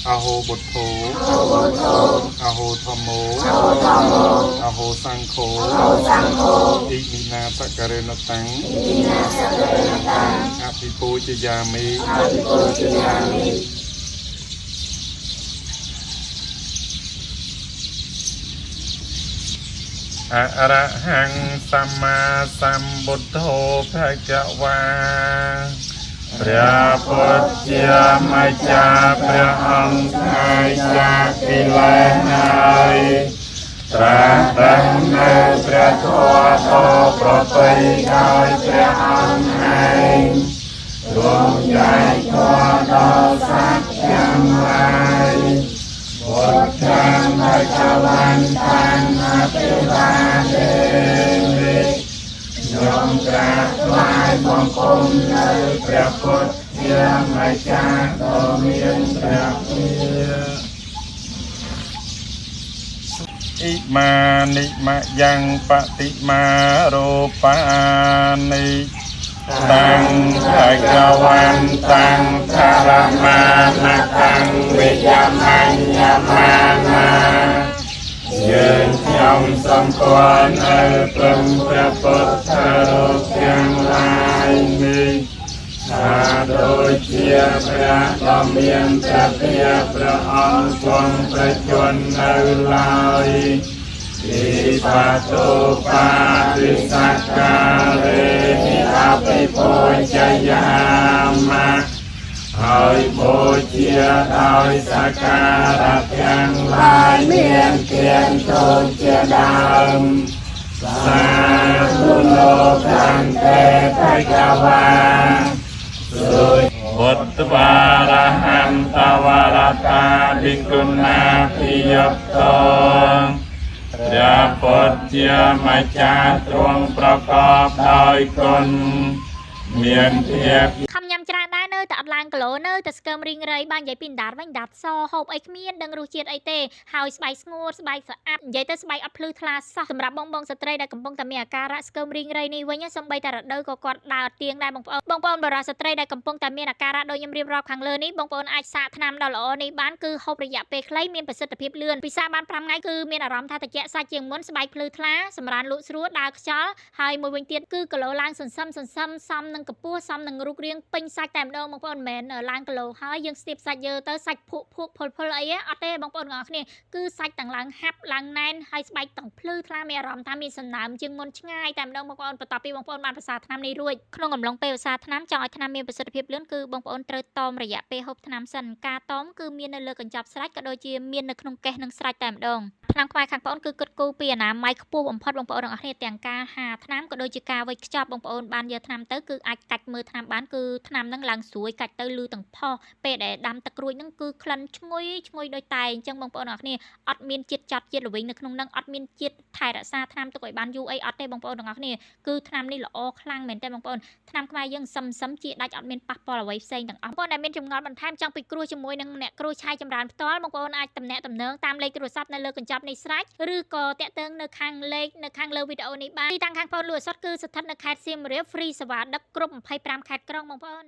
อโหบุตโธอโหธรรมโมอโหสังโฆอิมินาสกเรนตังอภิปูจยามิอะระหังสัมมาสัมพุทโธภะคะวาพระพุทธเจ้ามาจากพระองค์ไทยจากกิเลสหายตรัสตั้งในพระธรรมโอประเพณีโดยพระองค์เองรวมใจทั่วโลกสัตว์ทั้งหลายพุทธังภะคะวันตังอะภิวาเทมิยมกราบไหว้บังคมในพระพุทธเจ้ามาจากองค์เมียนพระเมียอิมานิมะยังปฏิมารูปานิตังภะคะวันตังคารมานะตังวิยามัญญามานายืนยงสมควรเอาเป็นพระพุทธรูปอย่างไรมีข้าโดยเชียพระบรมีพระเพียรพระองค์ทรงประชนเอาลอยอิปัสสุปาทิสักการเรนิอภิปูชยามะให้บูชาให้สักการะอย่างหลายเมียนเทียนทูลเจดามสาธุโลกังเตภะคะวาสุบุตวาระหันตวารตาภิกขุนาภิยัตโตพระพุทธเจ้ามาจากทรงประกอบដោយគុណមានភាពខំញ៉ាំច្រើនដែរនៅតែអត់ឡើងគីឡូនៅតែស្គមរីងរៃបាននិយាយពីដាតវិញដាតសហូបអីគ្មានដឹងរសជាតិអីទេហើយស្បែកស្ងួតស្បែកស្អាតនិយាយទៅស្បែកអត់ភ្លឺថ្លាសោះសម្រាប់បងស្ត្រីដែលកំពុងតែមានអាការៈស្គមរីងរៃនេះវិញសូម្បីតែរដូវក៏គាត់ដើរទៀងដែរបងប្អូនបរិសុទ្ធស្ត្រីដែលកំពុងតែមានអាការៈដូចខ្ញុំរៀបរាប់ខាងលើនេះបងប្អូនអាចសាកថ្នាំដ៏ល្អនេះបានគឺហូបរយៈពេលខ្លីមានប្រសិទ្ធភាពលឿនពិសាបាន5ថ្ងៃគឺមានអារម្មណ៍ថាត្រជាក់សាច់ជាងមុនស្បែកភ្លឺថ្លាសម្រានលក់ស្រួលដើរខ្យល់ហើយមួយវិញទៀតគឺគីឡូឡើងសន្សឹមសមនឹងកម្ពស់សមនឹងរូបរាងពេញសាច់តែម្ដងបងប្អូនមិនមែនឡើងគីឡូហើយយើងស្ទាបសាច់យើទៅសាច់ភក់ភុលអីអត់ទេបងប្អូនទាំងអស់គ្នាគឺសាច់ទាំងឡើងហាប់ឡើងណែនហើយស្បែកទាំងភ្លឺថ្លាមានអារម្មណ៍ថាមានសំណើមជាងមុនឆ្ងាយតែម្ដងបងប្អូនបន្ទាប់ពីបងប្អូនបានប្រសាថ្នាំនេះរួចក្នុងកំឡុងពេលប្រសាថ្នាំចង់ឲ្យថ្នាំមានប្រសិទ្ធភាពលឿនគឺបងប្អូនត្រូវតមរយៈពេលហូបថ្នាំសិនការតមគឺមាននៅលើកញ្ចប់ស្រេចក៏ដូចជាមាននៅក្នុងកេសនិងស្រេចតែម្ដងថ្នាំខ្មែរខាងប្អូនគឺគិតគូរពីអនាម័យខ្ពស់បំផុតបងប្អូនទាំងអស់គ្នាទាំងការហាថ្នាំក៏ដូចជាការវេចខ្ចប់បងប្អូនបានយកថ្នាំទៅគឺអាចកាច់មើលថ្នាំបានគឺថ្នាំហ្នឹងឡើងស្រួយកាច់ទៅលឺទាំងផុសពេលដែលដាំទឹករួចហ្នឹងគឺក្លិនឈ្ងុយដូចតែអញ្ចឹងបងប្អូនទាំងអស់គ្នាអត់មានជាតិចត់ជាតិល្វីងនៅក្នុងហ្នឹងអត់មានជាតិថែរក្សាថ្នាំទុកឲ្យបានយូរអីអត់ទេបងប្អូនទាំងអស់គ្នាគឺថ្នាំនេះល្អខ្លាំងមែនទេបងប្អូនថ្នាំខ្មែរយើងសឹមជាដាច់អត់មានប៉ះពាល់អ្វីផ្សេងទាំងអស់បងប្អូនដែលមានចម្ងល់បន្ថែមចង់ពិគ្រោះជាមួយនឹងអ្នកគ្រូឆាយចម្រើនផ្ទាល់បងប្អូនអាចទំនាក់ទំនងតាមលេខទូរស័ព្ទនៅលើកញ្ចប់នេះស្រេចឬក៏តាក់ទងនៅខាងលេខនៅខាងលើវីដេអូនេះបានទីតាំងខាងប្អូនលក់សុទ្ធគឺស្ថិតនៅខេត្តសៀមរាបហ្វ្រីសេវាដឹកគ្រប់25ខេត្តក្រុងបងប្អូន